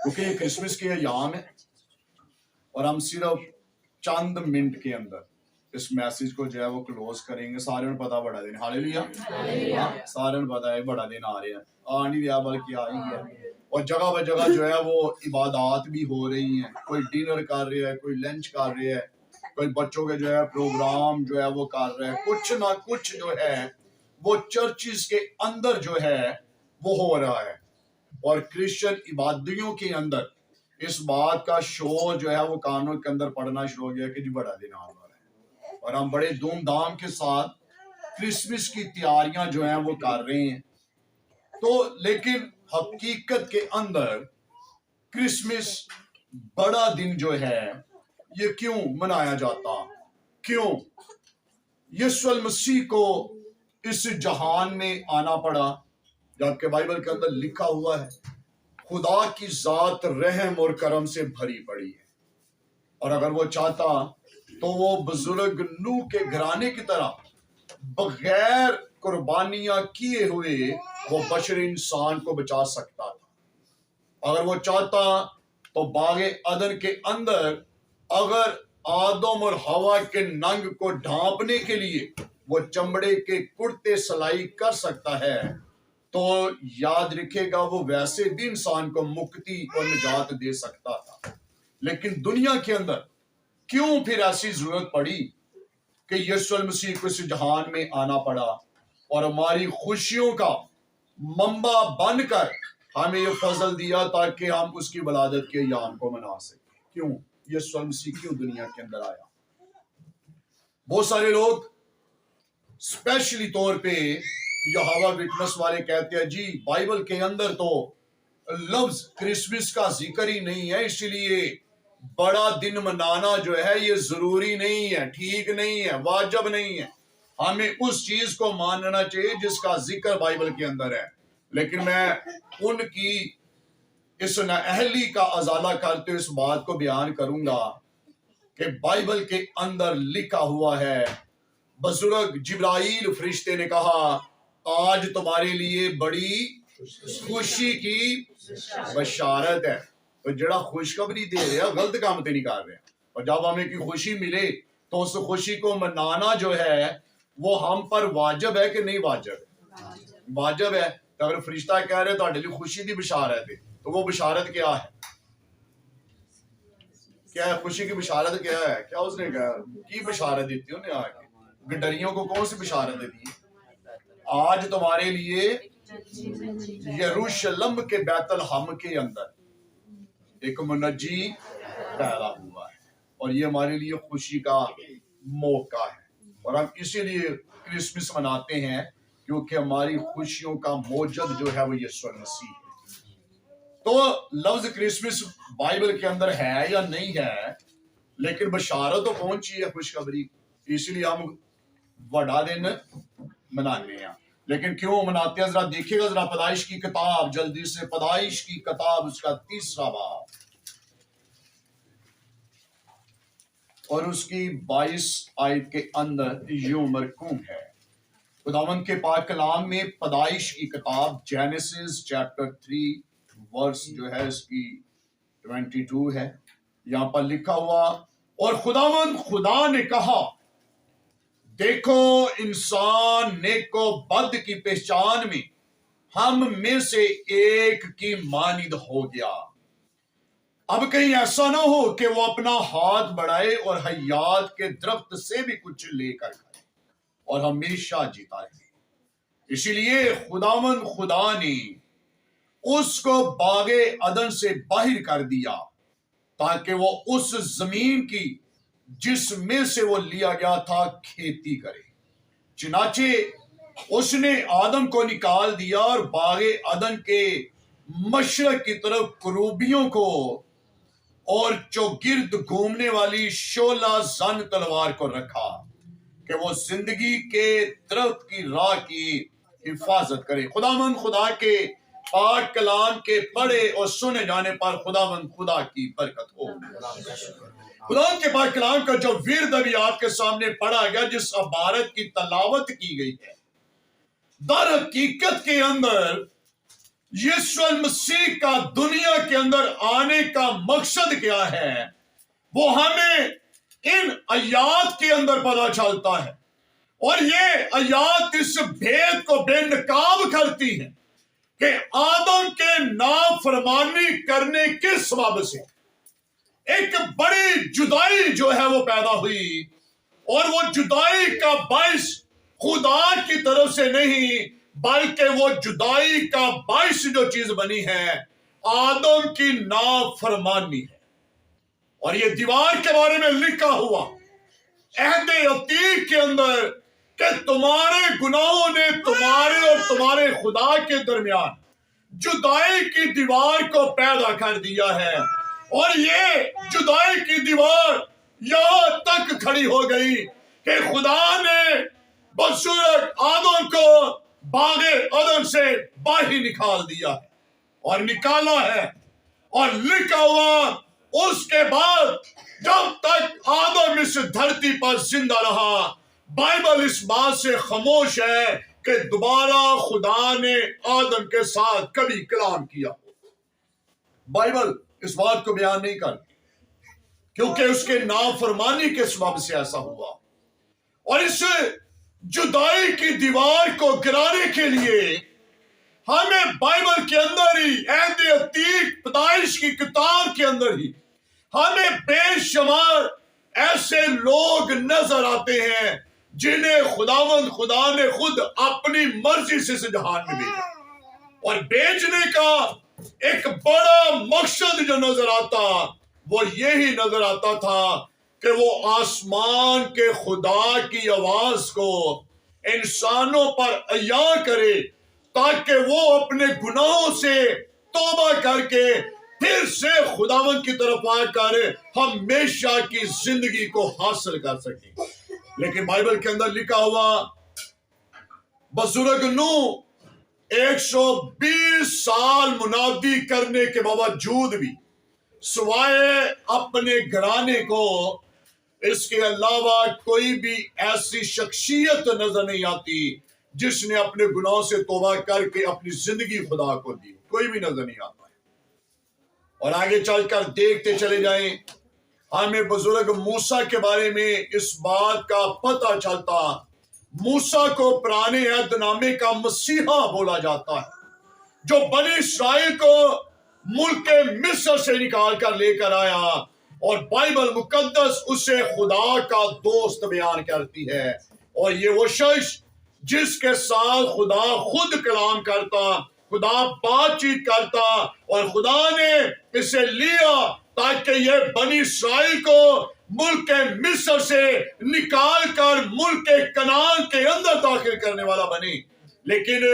क्योंकि ये क्रिसमस के अयाम है और हम सिर्फ चंद मिनट के अंदर इस मैसेज को जो है वो क्लोज करेंगे। सारे ने पता बड़ा दिन, हालेलुया, सारे ने पता है बड़ा दिन आ रहे हैं, आ नहीं रहा बल्कि आ ही गया। और जगह ब जगह जो है वो इबादत भी हो रही हैं, कोई डिनर कर रहा है, कोई लंच कर रहा है, कोई बच्चों के जो है प्रोग्राम जो है वो कर रहे हैं, कुछ ना कुछ जो है वो चर्चिस के अंदर जो है वो हो रहा है। और क्रिश्चियन इबादियों के अंदर इस बात का शोर जो है वो कानों के अंदर पड़ना शुरू हो गया कि जी बड़ा दिन आ रहा है और हम बड़े धूमधाम के साथ क्रिसमस की तैयारियां जो हैं वो कर रहे हैं। तो लेकिन हकीकत के अंदर क्रिसमस बड़ा दिन जो है ये क्यों मनाया जाता, क्यों यीशु मसीह को इस जहान में आना पड़ा, जबकि बाइबल के अंदर लिखा हुआ है खुदा की जात रहम और करम से भरी पड़ी है। और अगर वो चाहता तो वो बुजुर्ग नूह के घराने की तरह बगैर कुर्बानियां किए हुए वो बशर इंसान को बचा सकता था। अगर वो चाहता तो बागे अदन के अंदर अगर आदम और हवा के नंग को ढांपने के लिए वो चमड़े के कुर्ते सिलाई कर सकता है, तो याद रखेगा वो वैसे भी इंसान को मुक्ति और निजात दे सकता था। लेकिन दुनिया के अंदर क्यों फिर ऐसी जरूरत पड़ी कि यीशु मसीह को इस जहान में आना पड़ा और हमारी खुशियों का मंबा बनकर हमें ये फजल दिया ताकि हम उसकी वलादत के याम को मना सकें। क्यों यीशु मसीह क्यों दुनिया के अंदर आया? बहुत सारे लोग स्पेशली तौर पे यहोवा विटनेस वाले कहते हैं जी बाइबल के अंदर तो लफ्ज क्रिसमस का जिक्र ही नहीं है, इसलिए बड़ा दिन मनाना जो है ये जरूरी नहीं है, ठीक नहीं है, वाजिब नहीं है, हमें उस चीज को मानना चाहिए जिसका जिक्र बाइबल के अंदर है। लेकिन मैं उनकी इस नाअहली का अजाला करते हुए इस बात को बयान करूंगा कि बाइबल के अंदर लिखा हुआ है, बुजुर्ग जिब्राइल फरिश्ते ने कहा आज तुम्हारे लिए बड़ी खुशी की बशारत है। तो जड़ा खुशखबरी दे रहे हैं गलत काम तो नहीं कर रहे हैं, और जब हमें की खुशी मिले तो उस खुशी को मनाना जो है वो हम पर वाजिब है कि नहीं वाजिब? वाजिब है। तो अगर फरिश्ता कह रहे तो लिए खुशी की बशारत है, तो वो बशारत क्या है? क्या है खुशी की बशारत? क्या है? क्या उसने कहा की बशारत दी थी उन्हें आके? गडरियों को कौन सी बशारत दी? आज तुम्हारे लिए यरूशलेम के बैतलहम के अंदर एक मुनज्जी पैदा हुआ है और ये हमारे लिए खुशी का मौका है। और हम इसीलिए क्रिसमस मनाते हैं क्योंकि हमारी खुशियों का मौजद जो है वो यीशु मसीह है। तो लफ्ज क्रिसमस बाइबल के अंदर है या नहीं है, लेकिन बशारत तो पहुंची है खुशखबरी, इसलिए हम बड़ा दिन मनाने हैं। लेकिन क्यों मनाते हैं जरा देखिएगा जरा पैदाइश की किताब, जल्दी से पैदाइश की किताब उसका 3रा बाब और उसकी 22 आयत के अंदर यूं मरकूम है। खुदावंद के पाक कलाम में पैदाइश की किताब जेनेसिस चैप्टर 3 वर्स जो है इसकी 22 है। यहां पर लिखा हुआ और खुदावंद खुदा ने कहा देखो इंसान नेको बद की पहचान में हम में से एक की मानिद हो गया। अब कहीं ऐसा ना हो कि वो अपना हाथ बढ़ाए और हयात के दरख्त से भी कुछ लेकर खाए और हमेशा जीता रहे। इसीलिए खुदावन खुदा ने उसको बागे अदन से बाहर कर दिया ताकि वो उस जमीन की जिसमें से वो लिया गया था खेती करे। चुनाचे उसने आदम को निकाल दिया और बागे अदन के मशरक की तरफ करूबियों को और चौगिर्द घूमने वाली शोला जन तलवार को रखा कि वो जिंदगी के दरख्त की राह की हिफाजत करे। खुदावंद खुदा के पाक कलाम के पढ़े और सुने जाने पर खुदावंद खुदा की बरकत हो। खुदा के पाक कलाम का जो विर्द अभी आपके सामने पढ़ा गया, जिस इबारत की तलावत की गई है, दर हकीकत के अंदर यीशु मसीह का दुनिया के अंदर आने का मकसद क्या है, वो हमें इन आयात के अंदर पता चलता है। और ये आयात इस भेद को बेनकाब करती है कि आदम के नाफरमानी करने के सबब से एक बड़ी जुदाई जो है वो पैदा हुई, और वो जुदाई का बाइस खुदा की तरफ से नहीं, बल्कि वो जुदाई का बाइस जो चीज बनी है आदम की नाफरमानी है। और ये दीवार के बारे में लिखा हुआ अहद अतीक के अंदर कि तुम्हारे गुनाहों ने तुम्हारे और तुम्हारे खुदा के दरमियान जुदाई की दीवार को पैदा कर दिया है। और ये जुदाई की दीवार यहां तक खड़ी हो गई कि खुदा ने बदसूरत आदम को बागे अदन से बाहर निकाल दिया है और निकाला है। और लिखा हुआ उसके बाद जब तक आदम इस धरती पर जिंदा रहा, बाइबल इस बात से खामोश है कि दोबारा खुदा ने आदम के साथ कभी कलाम किया। बाइबल इस बात को बयान नहीं कर, क्योंकि उसके नाफरमानी के सबब से ऐसा हुआ। और इस जुदाई की दीवार को गिराने के लिए हमें बाइबल के अंदर ही, अहद अतीक पैदाइश की किताब के अंदर ही हमें बेशुमार ऐसे लोग नजर आते हैं जिन्हें खुदा ने खुद अपनी मर्जी से इस जहान में भेजा। और भेजने का एक बड़ा मकसद जो नजर आता वो यही नजर आता था कि वो आसमान के खुदा की आवाज को इंसानों पर अया करे, ताकि वो अपने गुनाहों से तौबा करके फिर से खुदावंद की तरफ आकर हमेशा की जिंदगी को हासिल कर सके। लेकिन बाइबल के अंदर लिखा हुआ बुजुर्ग नूह 120 साल मुनादी करने के बावजूद भी सिवाय अपने घराने को इसके अलावा कोई भी ऐसी शख्सियत नजर नहीं आती जिसने अपने गुनाहों से तौबा करके अपनी जिंदगी खुदा को दी। कोई भी नजर नहीं आता है। और आगे चलकर देखते चले जाएं, हमें बुजुर्ग मूसा के बारे में इस बात का पता चलता। मूसा को पुराने अहदनामे का मसीहा बोला जाता है, जो बनी इस्राइल को मुल्क मिस्र से निकाल कर लेकर आया। और बाइबल मुकद्दस उसे खुदा का दोस्त बयान करती है। और ये वो शख्स जिसके साथ खुदा खुद कलाम करता, खुदा बातचीत करता, और खुदा ने इसे लिया ताकि ये बनी इस्राइल को मुल्क मिस्र से निकाल कर मुल्क कनान के अंदर दाखिल करने वाला बनी। लेकिन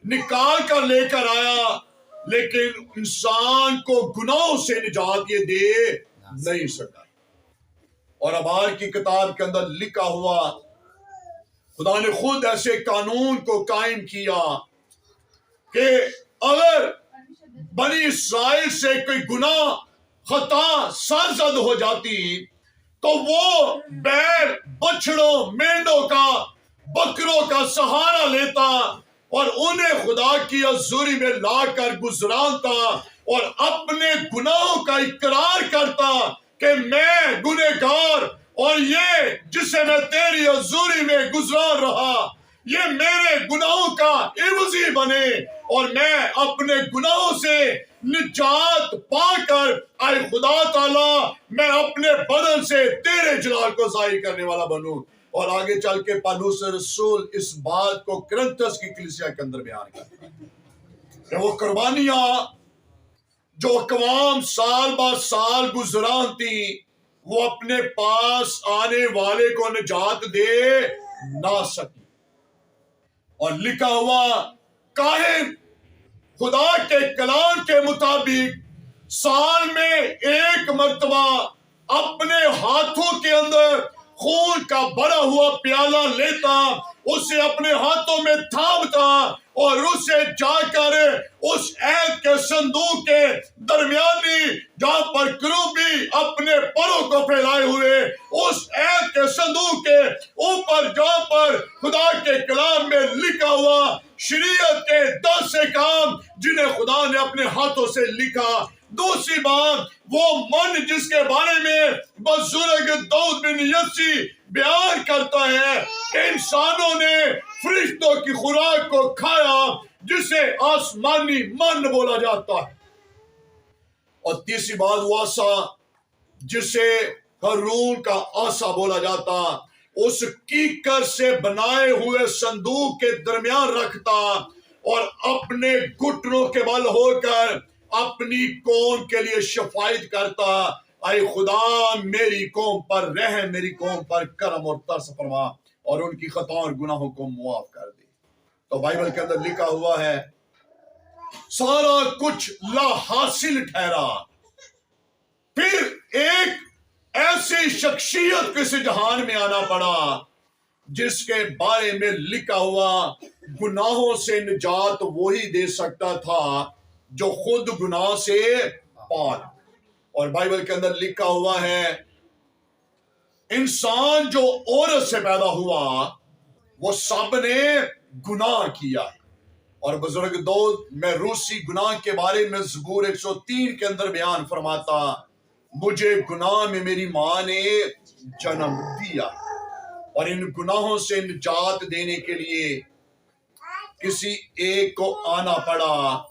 निकाल कर लेकर आया, लेकिन इंसान को गुनाहों से निजात ये दे नहीं सका। और अबार की किताब के अंदर लिखा हुआ खुदा ने खुद ऐसे कानून को कायम किया कि अगर बनी इस्राइल से कोई गुनाह खता सरजद हो जाती तो वो बैल, बछड़ों, मेंढों का, बकरों का सहारा लेता और उन्हें खुदा की हजूरी में लाकर गुजरानता और अपने गुनाहों का इकरार करता कि मैं गुनहगार, और ये जिसे मैं तेरी हजूरी में गुजरान रहा ये मेरे गुनाहों का इवजी बने, और मैं अपने गुनाहों से निजात पाकर आए खुदा ताला मैं अपने बदन से तेरे जलाल को जाहिर करने वाला बनूं। और आगे चल के पौलुस रसूल इस बात को कुरिन्थस की कलीसिया के अंदर बयान करता है कि वो कुर्बानियां जो अक़वाम साल ब साल गुजरानती वो अपने पास आने वाले को निजात दे ना सकी। और लिखा हुआ काहिन खुदा के कलाम के मुताबिक साल में एक मर्तबा अपने हाथों के अंदर खून का भरा हुआ प्याला लेता, उसे अपने हाथों में थामता और उसे जाकर उस ऐद के संदूक के दरमियानी जहां पर क्रूबी अपने परों को फैलाए हुए उस ऐद के संदूक के ऊपर जहां पर खुदा के कलाम में लिखा हुआ शरीयत के 10 काम जिन्हें खुदा ने अपने हाथों से लिखा। दूसरी बात, वो मन जिसके बारे में बुजुर्ग दाऊद बिन यसी बयान करता है कि इंसानों ने फरिश्तों की खुराक को खाया, जिसे आसमानी मन बोला जाता है। और तीसरी बात, वो आसा जिसे हारून का आसा बोला जाता, उस कीकर से बनाए हुए संदूक के दरमियान रखता और अपने घुटनों के बल होकर अपनी कौम के लिए शफायत करता। ऐ खुदा मेरी कौम पर रहम, मेरी कौम पर करम और तरस फरमा और उनकी खताओं और गुनाहों को मुआफ कर दे। तो बाइबल के अंदर लिखा हुआ है सारा कुछ ला हासिल ठहरा। फिर एक ऐसी शख्सियत को इस जहान में आना पड़ा जिसके बारे में लिखा हुआ गुनाहों से निजात वही दे सकता था जो खुद गुनाह से पाक। और बाइबल के अंदर लिखा हुआ है इंसान जो औरत से पैदा हुआ वो सब ने गुनाह किया। और बुजुर्ग दाऊद में रूसी गुनाह के बारे में ज़बूर 103 के अंदर बयान फरमाता, मुझे गुनाह में मेरी माँ ने जन्म दिया। और इन गुनाहों से निजात देने के लिए किसी एक को आना पड़ा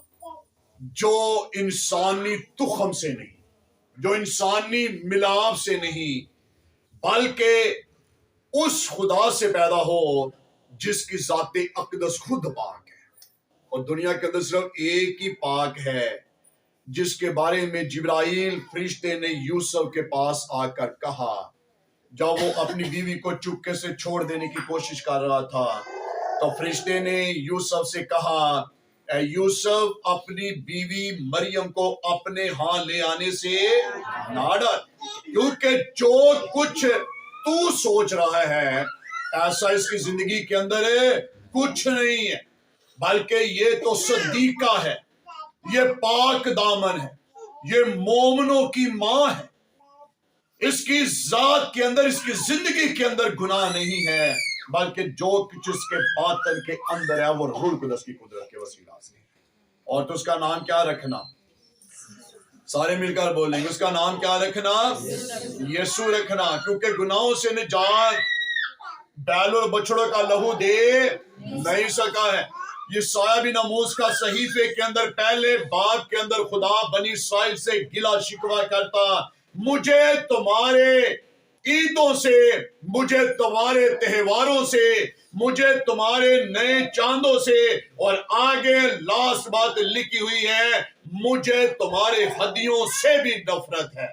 जो इंसानी तुखम से नहीं, जो इंसानी मिलाप से नहीं, बल्कि उस खुदा से पैदा हो जिसकी ज़ाते अक़दस खुद पाक है। और दुनिया के अंदर सिर्फ एक ही पाक है जिसके बारे में जिब्राइल फरिश्ते ने यूसुफ के पास आकर कहा जब वो अपनी बीवी को चुपके से छोड़ देने की कोशिश कर रहा था। तो फरिश्ते ने यूसुफ से कहा, ऐ यूसुफ अपनी बीवी मरियम को अपने यहाँ ले आने से ना डर, क्योंकि जो कुछ तू सोच रहा है ऐसा इसकी जिंदगी के अंदर कुछ नहीं है, बल्कि ये तो सदीका है, ये पाक दामन है, ये मोमनों की माँ है। इसकी जात के अंदर, इसकी जिंदगी के अंदर गुनाह नहीं है, बल्कि जो कुछ इसके बातन के अंदर है वो रूह कुदस की कुदरत के वसीला से। और तो उसका नाम क्या रखना? सारे मिलकर बोलेंगे, उसका नाम क्या रखना? यीशु रखना। क्योंकि गुनाहों से निजात बैल और बछड़ों का लहू दे नहीं सका है। ये साया बिन आमोस का सहीफे के अंदर पहले बाब के अंदर खुदा बनी इस्राइल से गिला शिकवा करता, मुझे तुम्हारे ईदों से, मुझे तुम्हारे त्योहारों से, मुझे तुम्हारे नए चांदों से, और आगे लास्ट बात लिखी हुई है, मुझे तुम्हारे हदियों से भी नफरत है,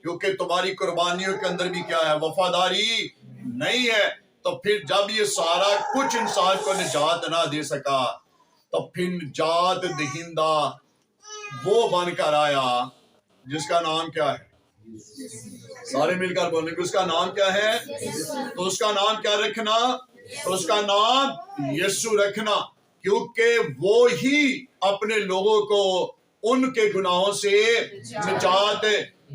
क्योंकि तुम्हारी कुर्बानियों के अंदर भी क्या है? वफादारी नहीं है। तो फिर जब ये सारा कुछ इंसान को निजात ना दे सका, तो फिर निजात दहिंदा वो बनकर आया जिसका नाम क्या है? सारे मिलकर बोलेंगे, उसका नाम क्या है? तो उसका नाम क्या रखना? तो उसका नाम यीशु रखना, क्योंकि वो ही अपने लोगों को उनके गुनाहों से निजात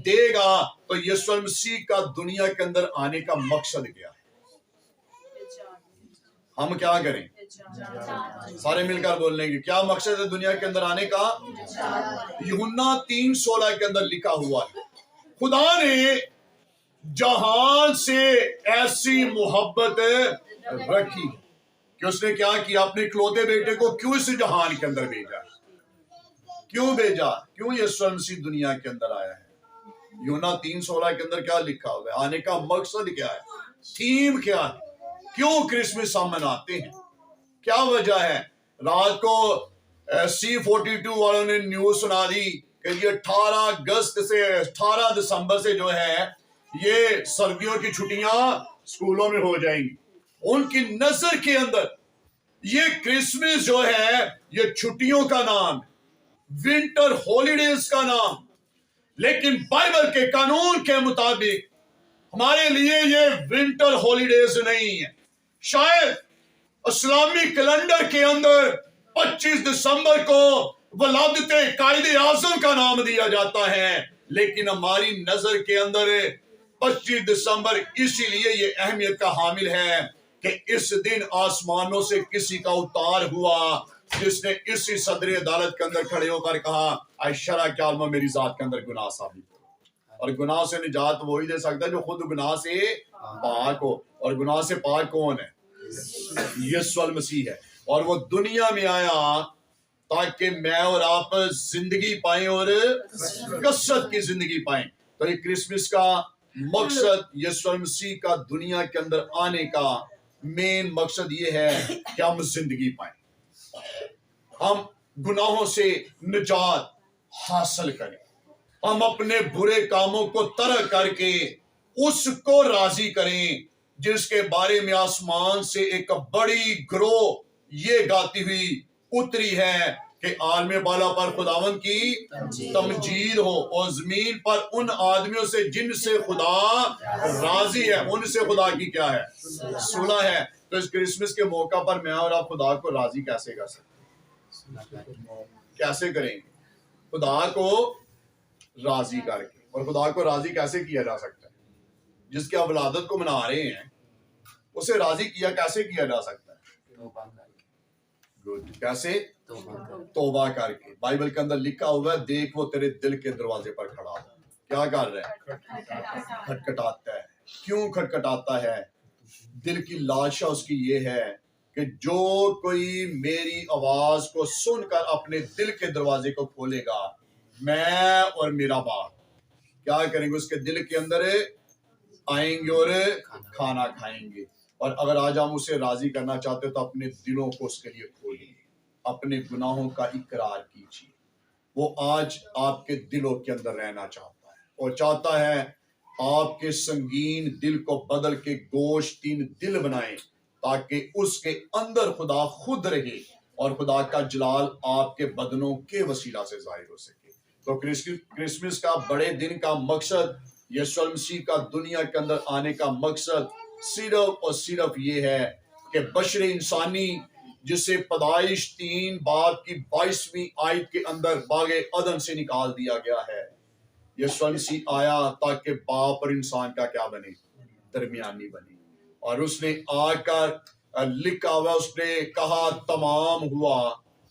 देगा। तो यीशु मसीह का दुनिया के अंदर आने का मकसद क्या है? हम क्या करें? सारे मिलकर बोल लेंगे, क्या मकसद है दुनिया के अंदर आने का? यूहन्ना 3:16 के अंदर लिखा हुआ है, खुदा ने जहान से ऐसी मोहब्बत रखी कि उसने क्या किया? अपने इकलौते बेटे को क्यों इस जहान के अंदर भेजा? क्यों भेजा? क्यों यीशु मसीह दुनिया के अंदर आया है? यूहन्ना 3:16 के अंदर क्या लिखा हुआ है? आने का मकसद क्या है? थीम क्या है? क्यों क्रिसमस हम मनाते हैं? क्या वजह है? रात को C42 वालों ने न्यूज सुना दी कि ये 18 अगस्त से 18 दिसंबर से जो है ये सर्दियों की छुट्टियां स्कूलों में हो जाएंगी। उनकी नजर के अंदर ये क्रिसमस जो है ये छुट्टियों का नाम, विंटर हॉलीडेज का नाम, लेकिन बाइबल के कानून के मुताबिक हमारे लिए ये विंटर हॉलीडेज नहीं है। शायद इस्लामी कैलेंडर के अंदर 25 दिसंबर को वलादते कायदे आजम का नाम दिया जाता है, लेकिन हमारी नजर के अंदर 25 दिसंबर इसीलिए ये अहमियत का हामिल है कि इस दिन आसमानों से किसी का उतार हुआ جس نے اسی صدر عدالت کے اندر کھڑے ہو کر کہا اے شرع کے عالمہ میری ذات کے اندر گناہ ثابت ہو، اور گناہ سے نجات وہی دے سکتا ہے جو خود گناہ سے پاک ہو، اور گناہ سے پاک کون ہے؟ یسوع المسیح ہے، اور وہ دنیا میں آیا تاکہ میں اور آپ زندگی پائیں اور کثرت کی زندگی پائیں۔ تو یہ کرسمس کا مقصد یسوع المسیح کا دنیا کے اندر آنے کا مین مقصد یہ ہے کہ ہم زندگی پائیں، ہم گناہوں سے نجات حاصل کریں، ہم اپنے برے کاموں کو ترک کر کے اس کو راضی کریں جس کے بارے میں آسمان سے ایک بڑی گروہ یہ گاتی ہوئی اتری ہے کہ عالم بالا پر خداوند کی تمجید ہو، اور زمین پر ان آدمیوں سے جن سے خدا راضی ہے ان سے خدا کی کیا ہے؟ صلح ہے۔ تو اس کرسمس کے موقع پر میں اور آپ خدا کو راضی کیسے کر سکتے ہیں؟ کیسے کریں گے؟ خدا کو راضی کر کے، اور خدا کو راضی کیسے کیا جا سکتا ہے؟ جس کی آپ ولادت کو منا رہے ہیں اسے راضی کیا کیسے کیا جا سکتا ہے؟ کیسے؟ توبہ کر کے۔ بائبل کے اندر لکھا ہوا ہے دیکھ وہ تیرے دل کے دروازے پر کھڑا ہو، کیا کر رہا ہے؟ کھٹکھٹاتا ہے۔ کیوں کھٹکھٹاتا ہے؟ دل کی لالشا اس کی یہ ہے کہ جو کوئی میری آواز کو سن کر اپنے دل کے دروازے کو کھولے گا، میں اور میرا باپ کیا کریں گے؟ اس کے دل کے اندر آئیں گے اور کھانا کھائیں گے۔ اور اگر آج ہم اسے راضی کرنا چاہتے تو اپنے دلوں کو اس کے لیے کھولیں، اپنے گناہوں کا اقرار کیجیے۔ وہ آج آپ کے دلوں کے اندر رہنا چاہتا ہے، اور چاہتا ہے آپ کے سنگین دل کو بدل کے گوشتین دل بنائیں تاکہ اس کے اندر خدا خود رہے اور خدا کا جلال آپ کے بدنوں کے وسیلہ سے ظاہر ہو سکے۔ تو کرسمس کا بڑے دن کا مقصد، یسوع المسیح کا دنیا کے اندر آنے کا مقصد صرف اور صرف یہ ہے کہ بشر انسانی جسے پیدائش 3 باب کی 22ویں آیت کے اندر باغ عدن سے نکال دیا گیا ہے، یسوع مسیح آیا تاکہ باپ اور انسان کا کیا بنے؟ درمیانی بنے۔ اور اس نے آ کر لکھا ہوا، اس نے کہا تمام ہوا،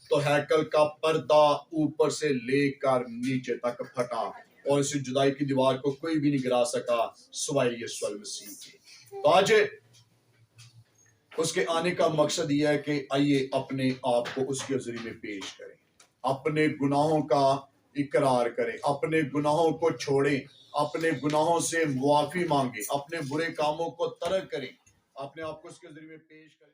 تو ہیکل کا پردہ اوپر سے لے کر نیچے تک پھٹا، اور اس جدائی کی دیوار کو کوئی بھی نہیں گرا سکا سوائے یسوع المسیح کے۔ تو آج اس کے آنے کا مقصد یہ ہے کہ آئیے اپنے آپ کو اس کے ذریعے میں پیش کریں، اپنے گناہوں کا اقرار کریں، اپنے گناہوں کو چھوڑیں، اپنے گناہوں سے معافی مانگیں، اپنے برے کاموں کو ترک کریں، اپنے آپ کو اس کے ذریعے میں پیش کریں۔